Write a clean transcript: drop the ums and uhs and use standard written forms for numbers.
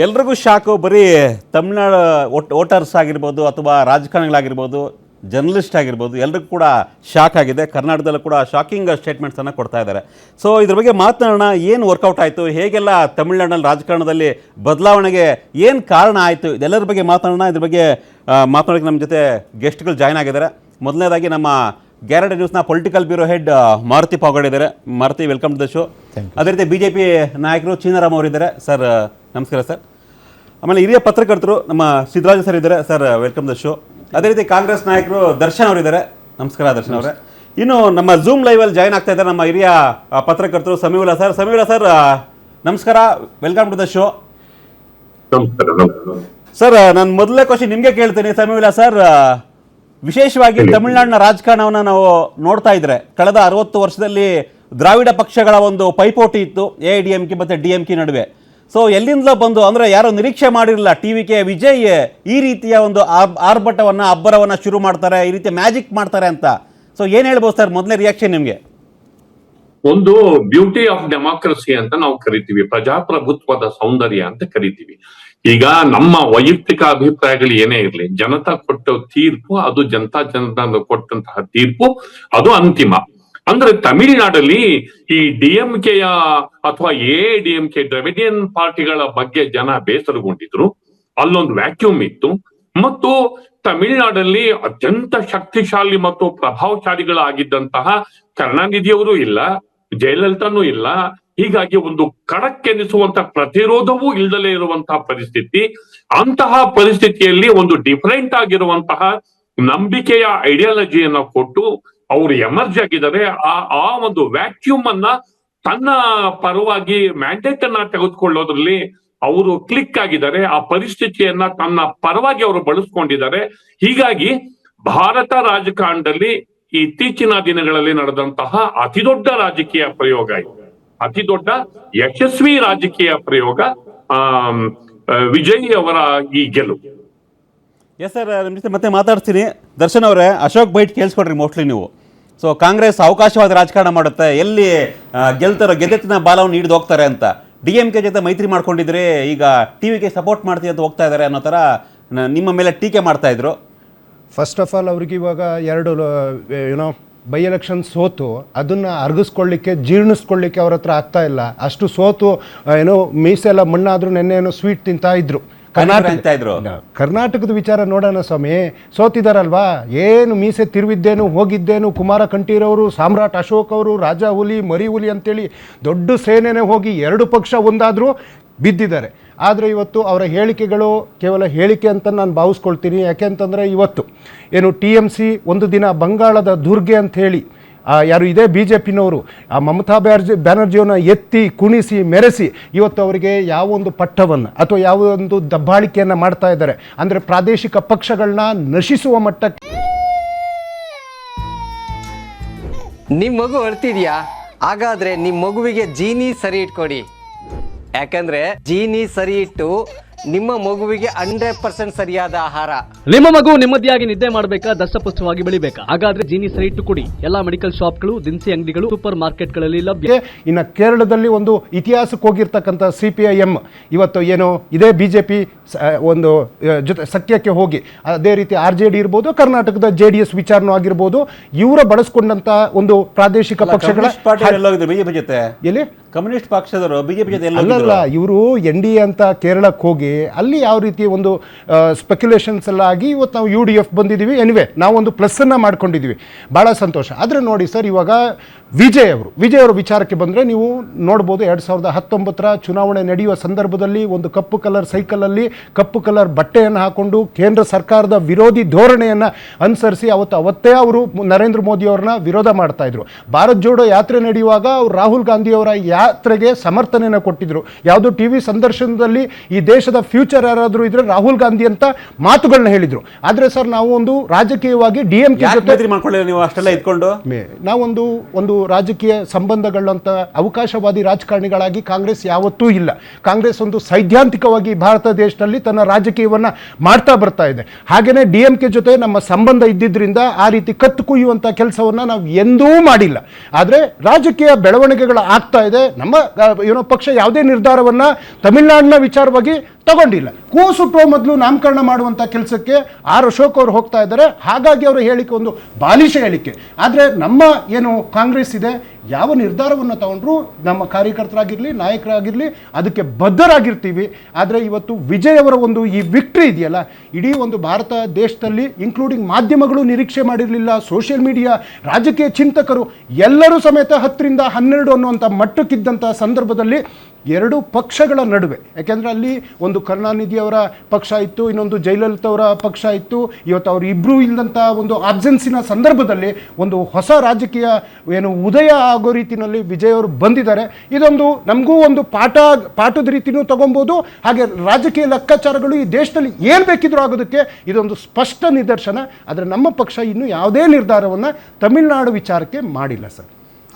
ಎಲ್ರಿಗೂ ಶಾಕು. ಬರೀ ತಮಿಳ್ನಾಡು ವೋಟರ್ಸ್ ಆಗಿರ್ಬೋದು ಅಥವಾ ರಾಜಕಾರಣಿಗಳಾಗಿರ್ಬೋದು, ಜರ್ನಲಿಸ್ಟ್ ಆಗಿರ್ಬೋದು, ಎಲ್ರಿಗೂ ಕೂಡ ಶಾಕ್ ಆಗಿದೆ. ಕರ್ನಾಟಕದಲ್ಲೂ ಕೂಡ ಶಾಕಿಂಗ್ ಸ್ಟೇಟ್ಮೆಂಟ್ಸನ್ನು ಕೊಡ್ತಾ ಇದ್ದಾರೆ. ಸೊ ಇದ್ರ ಬಗ್ಗೆ ಮಾತನಾಡೋಣ. ಏನು ವರ್ಕೌಟ್ ಆಯಿತು, ಹೇಗೆಲ್ಲ ತಮಿಳ್ನಾಡಿನಲ್ಲಿ ರಾಜಕಾರಣದಲ್ಲಿ ಬದಲಾವಣೆಗೆ ಏನು ಕಾರಣ ಆಯಿತು, ಇದೆಲ್ಲರ ಬಗ್ಗೆ ಮಾತನಾಡೋಣ. ಇದ್ರ ಬಗ್ಗೆ ಮಾತನಾಡೋಕ್ಕೆ ನಮ್ಮ ಜೊತೆ ಗೆಸ್ಟ್ಗಳು ಜಾಯ್ನ್ ಆಗಿದ್ದಾರೆ. ಮೊದಲನೇದಾಗಿ ನಮ್ಮ ಗ್ಯಾರಂಟಿ ನ್ಯೂಸ್ನ political bureau head Maruti Pavagada ಇದ್ದಾರೆ. Maruti, welcome to the show. ಅದೇ ರೀತಿ BJP ನಾಯಕರು ಚೀನಾರಾಮ್ ಅವರಿದ್ದಾರೆ. ಸರ್ ನಮಸ್ಕಾರ ಸರ್. ಆಮೇಲೆ ಹಿರಿಯ ಪತ್ರಕರ್ತರು ನಮ್ಮ ಸಿದ್ದರಾಜ ಸರ್ ಇದ್ದಾರೆ. Sir welcome the show. ಅದೇ ರೀತಿ ಕಾಂಗ್ರೆಸ್ ನಾಯಕರು ದರ್ಶನ್ ಅವರಿದ್ದಾರೆ. ನಮಸ್ಕಾರ ದರ್ಶನ್ ಅವರೇ. ಇನ್ನು ನಮ್ಮ ಝೂಮ್ ಲೈವಲ್ಲಿ ಜಾಯ್ನ್ ಆಗ್ತಾ ಇದ್ದಾರೆ ನಮ್ಮ ಹಿರಿಯ ಪತ್ರಕರ್ತರು ಸಮೀವುಲ್ಲಾ ಸರ್. ಸಮೀವುಲ್ಲಾ ಸರ್ ನಮಸ್ಕಾರ, welcome to the show. Sir ನಾನು ಮೊದಲನೇ ಕ್ವಶನ್ ನಿಮಗೆ ಕೇಳ್ತೀನಿ ಸಮೀವುಲ್ಲಾ ಸರ್. ವಿಶೇಷವಾಗಿ ತಮಿಳುನಾಡಿನ ರಾಜಕಾರಣವನ್ನು ನಾವು ನೋಡ್ತಾ ಇದ್ರೆ ಕಳೆದ 60 ವರ್ಷದಲ್ಲಿ ದ್ರಾವಿಡ ಪಕ್ಷಗಳ ಒಂದು ಪೈಪೋಟಿ ಇತ್ತು AIDMK ಮತ್ತು DMK ನಡುವೆ. ಸೊ ಎಲ್ಲಿಂದಲೋ ಬಂದು ಅಂದರೆ ಯಾರೋ ನಿರೀಕ್ಷೆ ಮಾಡಿರಲಿಲ್ಲ TVK ವಿಜಯ್ ಈ ರೀತಿಯ ಒಂದು ಆರ್ಭಟವನ್ನು ಅಬ್ಬರವನ್ನು ಶುರು ಮಾಡ್ತಾರೆ, ಈ ರೀತಿ ಮ್ಯಾಜಿಕ್ ಮಾಡ್ತಾರೆ ಅಂತ. ಸೊ ಏನು ಹೇಳ್ಬೋದು ಸರ್, ಮೊದಲನೇ ರಿಯಾಕ್ಷನ್ ನಿಮಗೆ? ಒಂದು ಬ್ಯೂಟಿ ಆಫ್ ಡೆಮಾಕ್ರಸಿ ಅಂತ ನಾವು ಕರಿತೀವಿ, ಪ್ರಜಾಪ್ರಭುತ್ವದ ಸೌಂದರ್ಯ ಅಂತ ಕರಿತೀವಿ. ಈಗ ನಮ್ಮ ವೈಯಕ್ತಿಕ ಅಭಿಪ್ರಾಯಗಳು ಏನೇ ಇರಲಿ, ಜನತಾ ಕೊಟ್ಟ ತೀರ್ಪು ಅದು ಜನತಾ ಕೊಟ್ಟಂತಹ ತೀರ್ಪು ಅದು ಅಂತಿಮ. ಅಂದ್ರೆ ತಮಿಳುನಾಡಲ್ಲಿ ಈ DMKಯ ಅಥವಾ AIDMK ದ್ರವಿಡಿಯನ್ ಪಾರ್ಟಿಗಳ ಬಗ್ಗೆ ಜನ ಬೇಸರಗೊಂಡಿದ್ರು. ಅಲ್ಲೊಂದು ವ್ಯಾಕ್ಯೂಮ್ ಇತ್ತು. ಮತ್ತು ತಮಿಳುನಾಡಲ್ಲಿ ಅತ್ಯಂತ ಶಕ್ತಿಶಾಲಿ ಮತ್ತು ಪ್ರಭಾವಶಾಲಿಗಳಾಗಿದ್ದಂತಹ ಕರುಣಾನಿಧಿಯವರು ಇಲ್ಲ, ಜಯಲಲಿತಾನೂ ಇಲ್ಲ. ಹೀಗಾಗಿ ಒಂದು ಖಡಕ್ ಎನಿಸುವಂತಹ ಪ್ರತಿರೋಧವೂ ಇಲ್ಲದಲೇ ಇರುವಂತಹ ಪರಿಸ್ಥಿತಿ. ಅಂತಹ ಪರಿಸ್ಥಿತಿಯಲ್ಲಿ ಒಂದು ಡಿಫರೆಂಟ್ ಆಗಿರುವಂತಹ ನಂಬಿಕೆಯ ಐಡಿಯಾಲಜಿಯನ್ನ ಕೊಟ್ಟು ಅವರು ಎಮರ್ಜ್ ಆಗಿದ್ದಾರೆ. ಆ ಒಂದು ವ್ಯಾಕ್ಯೂಮ್ ಅನ್ನ ತನ್ನ ಪರವಾಗಿ ಮ್ಯಾಂಡೇಟ್ ಅನ್ನ ತೆಗೆದುಕೊಳ್ಳೋದ್ರಲ್ಲಿ ಅವರು ಕ್ಲಿಕ್ ಆಗಿದ್ದಾರೆ. ಆ ಪರಿಸ್ಥಿತಿಯನ್ನ ತನ್ನ ಪರವಾಗಿ ಅವರು ಬಳಸ್ಕೊಂಡಿದ್ದಾರೆ. ಹೀಗಾಗಿ ಭಾರತ ರಾಜಕಾರಣದಲ್ಲಿ ಇತ್ತೀಚಿನ ದಿನಗಳಲ್ಲಿ ನಡೆದಂತಹ ಅತಿದೊಡ್ಡ ರಾಜಕೀಯ ಪ್ರಯೋಗ ಇದೆ, ಅತಿ ದೊಡ್ಡ ಯಶಸ್ವಿ ರಾಜಕೀಯ ಪ್ರಯೋಗ ವಿಜಯ್ ಅವರ ಈ ಗೆಲುವು. ಎಸ್ ಸರ್, ನಿಮ್ಮ ಜೊತೆ ಮತ್ತೆ ಮಾತಾಡ್ತೀನಿ. ದರ್ಶನ್ ಅವರೇ, ಅಶೋಕ್ ಬೈಟ್ ಕೇಳಿಸ್ಕೊಡ್ರಿ ಮೋಸ್ಟ್ಲಿ ನೀವು. ಸೊ ಕಾಂಗ್ರೆಸ್ ಅವಕಾಶವಾದ ರಾಜಕಾರಣ ಮಾಡುತ್ತೆ, ಎಲ್ಲಿ ಗೆಲ್ತಾರೋ ಗೆದ್ದೆತ್ತಿನ ಬಾಲವನ್ನು ಹಿಡಿದು ಹೋಗ್ತಾರೆ ಅಂತ. DMK ಜೊತೆ ಮೈತ್ರಿ ಮಾಡ್ಕೊಂಡಿದ್ರೆ ಈಗ TVK ಸಪೋರ್ಟ್ ಮಾಡ್ತೀವಿ ಅಂತ ಹೋಗ್ತಾ ಇದ್ದಾರೆ ಅನ್ನೋ ಥರ ನಿಮ್ಮ ಮೇಲೆ ಟೀಕೆ ಮಾಡ್ತಾ ಇದ್ರು. ಫಸ್ಟ್ ಆಫ್ ಆಲ್ ಅವ್ರಿಗೆ ಇವಾಗ 2 ಬೈ ಎಲೆಕ್ಷನ್ ಸೋತು ಅದನ್ನು ಅರ್ಗಿಸ್ಕೊಳ್ಳಿಕ್ಕೆ ಜೀರ್ಣಿಸ್ಕೊಳ್ಳಿಕ್ಕೆ ಅವ್ರ ಹತ್ರ ಆಗ್ತಾ ಇಲ್ಲ. ಅಷ್ಟು ಸೋತು ಮೀಸೆಲ್ಲ ಮಣ್ಣಾದ್ರೂ ನೆನ್ನೇನೋ ಸ್ವೀಟ್ ತಿಂತಾ ಇದ್ರು. ಕರ್ನಾಟಕದ ವಿಚಾರ ನೋಡೋಣ ಸ್ವಾಮಿ. ಸೋತಿದಾರಲ್ವಾ, ಏನು ಮೀಸೆ ತಿರುವಿದ್ದೇನು ಹೋಗಿದ್ದೇನು, ಕುಮಾರ ಕಂಠೀರವರು, ಸಾಮ್ರಾಟ್ ಅಶೋಕ್ ಅವರು, ರಾಜ ಹುಲಿ ಮರಿ ಹುಲಿ ಅಂತೇಳಿ ದೊಡ್ಡ ಸೇನೆನೇ ಹೋಗಿ 2 ಪಕ್ಷ ಒಂದಾದರೂ ಬಿದ್ದಿದ್ದಾರೆ. ಆದರೆ ಇವತ್ತು ಅವರ ಹೇಳಿಕೆಗಳು ಕೇವಲ ಹೇಳಿಕೆ ಅಂತ ನಾನು ಭಾವಿಸ್ಕೊಳ್ತೀನಿ. ಯಾಕೆಂತಂದರೆ ಇವತ್ತು ಏನು TMC ಒಂದು ದಿನ ಬಂಗಾಳದ ದುರ್ಗೆ ಅಂತ ಹೇಳಿ ಯಾರು ಇದೇ BJPನವರು ಆ ಮಮತಾ ಬ್ಯಾನರ್ಜಿಯನ್ನು ಎತ್ತಿ ಕುಣಿಸಿ ಮೆರೆಸಿ ಇವತ್ತು ಅವರಿಗೆ ಯಾವೊಂದು ಪಟ್ಟವನ್ನು ಅಥವಾ ಯಾವೊಂದು ದಬ್ಬಾಳಿಕೆಯನ್ನು ಮಾಡ್ತಾ ಇದ್ದಾರೆ ಅಂದರೆ ಪ್ರಾದೇಶಿಕ ಪಕ್ಷಗಳನ್ನ ನಶಿಸುವ ಮಟ್ಟಕ್ಕೆ. ನಿಮ್ಮ ಮಗು ಅಳ್ತಿದ್ಯಾ? ಹಾಗಾದ್ರೆ ನಿಮ್ಮ ಮಗುವಿಗೆ ಜೀನಿ ಸರಿ ಇಟ್ಕೊಡಿ. ಯಾಕಂದ್ರೆ ಜೀನಿ ಸರಿ ಇಟ್ಟು ನಿಮ್ಮ ಮಗುವಿಗೆ 100% ಸರಿಯಾದ ಆಹಾರ. ನಿಮ್ಮ ಮಗು ನೆಮ್ಮದಿಯಾಗಿ ನಿದ್ದೆ ಮಾಡಬೇಕಾ, ದಷ್ಟಪುಷ್ಟವಾಗಿ ಬೆಳಿಬೇಕಾ? ಹಾಗಾದ್ರೆ ಜೀನಿ ಸರಿ ಇಟ್ಟು ಕೊಡಿ. ಎಲ್ಲಾ ಮೆಡಿಕಲ್ ಶಾಪ್ಗಳು, ದಿನಸಿ ಅಂಗಡಿಗಳು, ಸೂಪರ್ ಮಾರ್ಕೆಟ್ಗಳಲ್ಲಿ ಲಭ್ಯ. ಇನ್ನು ಕೇರಳದಲ್ಲಿ ಒಂದು ಇತಿಹಾಸಕ್ಕೆ ಹೋಗಿರ್ತಕ್ಕಂಥ CPIM ಇವತ್ತು ಏನು ಇದೇ BJP ಒಂದು ಜೊತೆ ಸಖ್ಯಕ್ಕೆ ಹೋಗಿ, ಅದೇ ರೀತಿ RJD ಇರ್ಬೋದು, ಕರ್ನಾಟಕದ JDS ವಿಚಾರನೂ ಆಗಿರ್ಬೋದು, ಇವರ ಬಳಸ್ಕೊಂಡಂತ ಒಂದು ಪ್ರಾದೇಶಿಕ ಪಕ್ಷಗಳ BJP ಜೊತೆ ಎಲ್ಲಿ ಕಮ್ಯುನಿಸ್ಟ್ ಪಕ್ಷದವರು BJP ಜೊತೆ ಅಲ್ಲಲ್ಲ, ಇವರು NDA ಅಂತ ಕೇರಳಕ್ಕೆ ಹೋಗಿ ಅಲ್ಲಿ ಯಾವ ರೀತಿ ಒಂದು ಸ್ಪೆಕ್ಯುಲೇಷನ್ಸ್ ಎಲ್ಲ ಆಗಿ ಇವತ್ತು ನಾವು UDF ಬಂದಿದ್ದೀವಿ. ಎನಿವೆ ನಾವೊಂದು ಪ್ಲಸ್ಸನ್ನು ಮಾಡ್ಕೊಂಡಿದ್ದೀವಿ, ಭಾಳ ಸಂತೋಷ. ಆದರೆ ನೋಡಿ ಸರ್, ಇವಾಗ ವಿಜಯ್ ಅವರ ವಿಚಾರಕ್ಕೆ ಬಂದರೆ ನೀವು ನೋಡ್ಬೋದು 2019 ಚುನಾವಣೆ ನಡೆಯುವ ಸಂದರ್ಭದಲ್ಲಿ ಒಂದು ಕಪ್ಪು ಕಲರ್ ಸೈಕಲಲ್ಲಿ ಕಪ್ಪು ಕಲರ್ ಬಟ್ಟೆಯನ್ನು ಹಾಕೊಂಡು ಕೇಂದ್ರ ಸರ್ಕಾರದ ವಿರೋಧಿ ಧೋರಣೆಯನ್ನು ಅನುಸರಿಸಿ ಅವತ್ತೇ ಅವರು ನರೇಂದ್ರ ಮೋದಿ ಅವ್ರನ್ನ ವಿರೋಧ ಮಾಡ್ತಾ ಇದ್ರು. ಭಾರತ್ ಜೋಡೋ ಯಾತ್ರೆ ನಡೆಯುವಾಗ ಅವರು ರಾಹುಲ್ ಗಾಂಧಿ ಅವರ ಯಾತ್ರೆಗೆ ಸಮರ್ಥನೆಯನ್ನು ಕೊಟ್ಟಿದ್ರು. ಯಾವುದೋ TV ಸಂದರ್ಶನದಲ್ಲಿ ಈ ದೇಶದ ಫ್ಯೂಚರ್ ಯಾರಾದರೂ ಇದ್ರೆ ರಾಹುಲ್ ಗಾಂಧಿ ಅಂತ ಮಾತುಗಳನ್ನ ಹೇಳಿದ್ರು. ಆದರೆ ಸರ್, ನಾವು ಒಂದು ರಾಜಕೀಯವಾಗಿ DMK ಜೊತೆ ನೀವು ಅಷ್ಟೆಲ್ಲ ಇಟ್ಕೊಂಡು ಒಂದು ರಾಜಕೀಯ ಸಂಬಂಧಗಳಂತ ಅವಕಾಶವಾದಿ ರಾಜಕಾರಣಿಗಳಾಗಿ ಕಾಂಗ್ರೆಸ್ ಯಾವತ್ತೂ ಇಲ್ಲ. ಕಾಂಗ್ರೆಸ್ ಒಂದು ಸೈದ್ಧಾಂತಿಕವಾಗಿ ಭಾರತ ದೇಶದಲ್ಲಿ ತನ್ನ ರಾಜಕೀಯವನ್ನ ಮಾಡ್ತಾ ಬರ್ತಾ ಇದೆ. ಹಾಗೇನೆ DMK ಜೊತೆ ನಮ್ಮ ಸಂಬಂಧ ಇದ್ದಿದ್ರಿಂದ ಆ ರೀತಿ ಕತ್ತು ಕುಯ್ಯುವಂತ ಕೆಲಸವನ್ನ ನಾವು ಎಂದೂ ಮಾಡಿಲ್ಲ. ಆದರೆ ರಾಜಕೀಯ ಬೆಳವಣಿಗೆಗಳು ಆಗ್ತಾ ಇದೆ. ನಮ್ಮ ಪಕ್ಷ ಯಾವುದೇ ನಿರ್ಧಾರವನ್ನ ತಮಿಳುನಾಡಿನ ವಿಚಾರವಾಗಿ ತಗೊಂಡಿಲ್ಲ. ಕೂಸುಟ್ಟುವ ಮೊದಲು ನಾಮಕರಣ ಮಾಡುವಂಥ ಕೆಲಸಕ್ಕೆ ಆರ್ ಅಶೋಕ್ ಅವರು ಹೋಗ್ತಾ ಇದ್ದಾರೆ. ಹಾಗಾಗಿ ಅವರ ಹೇಳಿಕೆ ಒಂದು ಬಾಲಿಶ ಹೇಳಿಕೆ. ಆದರೆ ನಮ್ಮ ಏನು ಕಾಂಗ್ರೆಸ್ ಇದೆ, ಯಾವ ನಿರ್ಧಾರವನ್ನು ತಗೊಂಡ್ರು ನಮ್ಮ ಕಾರ್ಯಕರ್ತರಾಗಿರಲಿ ನಾಯಕರಾಗಿರಲಿ ಅದಕ್ಕೆ ಬದ್ಧರಾಗಿರ್ತೀವಿ. ಆದರೆ ಇವತ್ತು ವಿಜಯ್ ಅವರ ಒಂದು ಈ ವಿಕ್ಟ್ರಿ ಇದೆಯಲ್ಲ, ಇಡೀ ಒಂದು ಭಾರತ ದೇಶದಲ್ಲಿ ಇನ್ಕ್ಲೂಡಿಂಗ್ ಮಾಧ್ಯಮಗಳು ನಿರೀಕ್ಷೆ ಮಾಡಿರಲಿಲ್ಲ, ಸೋಷಿಯಲ್ ಮೀಡಿಯಾ, ರಾಜಕೀಯ ಚಿಂತಕರು ಎಲ್ಲರೂ ಸಮೇತ 10ರಿಂದ 12 ಅನ್ನುವಂಥ ಮಟ್ಟಕ್ಕಿದ್ದಂಥ ಸಂದರ್ಭದಲ್ಲಿ ಎರಡು ಪಕ್ಷಗಳ ನಡುವೆ, ಯಾಕೆಂದರೆ ಅಲ್ಲಿ ಒಂದು ಕರುಣಾನಿಧಿ ಅವರ ಪಕ್ಷ ಇತ್ತು, ಇನ್ನೊಂದು ಜಯಲಲಿತಾ ಅವರ ಪಕ್ಷ ಇತ್ತು. ಇವತ್ತು ಅವರು ಇಬ್ಬರೂ ಇಲ್ಲದಂಥ ಒಂದು ಆಬ್ಸೆನ್ಸಿನ ಸಂದರ್ಭದಲ್ಲಿ ಒಂದು ಹೊಸ ರಾಜಕೀಯ ಏನು ಉದಯ ಆಗೋ ರೀತಿಯಲ್ಲಿ ವಿಜಯ್ ಅವರು ಬಂದಿದ್ದಾರೆ. ಇದೊಂದು ನಮಗೂ ಒಂದು ಪಾಠದ ರೀತಿಯೂ ತಗೊಬೋದು. ಹಾಗೆ ರಾಜಕೀಯ ಲೆಕ್ಕಾಚಾರಗಳು ಈ ದೇಶದಲ್ಲಿ ಏನು ಬೇಕಿದ್ರೂ ಆಗೋದಕ್ಕೆ ಇದೊಂದು ಸ್ಪಷ್ಟ ನಿದರ್ಶನ. ಆದರೆ ನಮ್ಮ ಪಕ್ಷ ಇನ್ನೂ ಯಾವುದೇ ನಿರ್ಧಾರವನ್ನು ತಮಿಳುನಾಡು ವಿಚಾರಕ್ಕೆ ಮಾಡಿಲ್ಲ ಸರ್.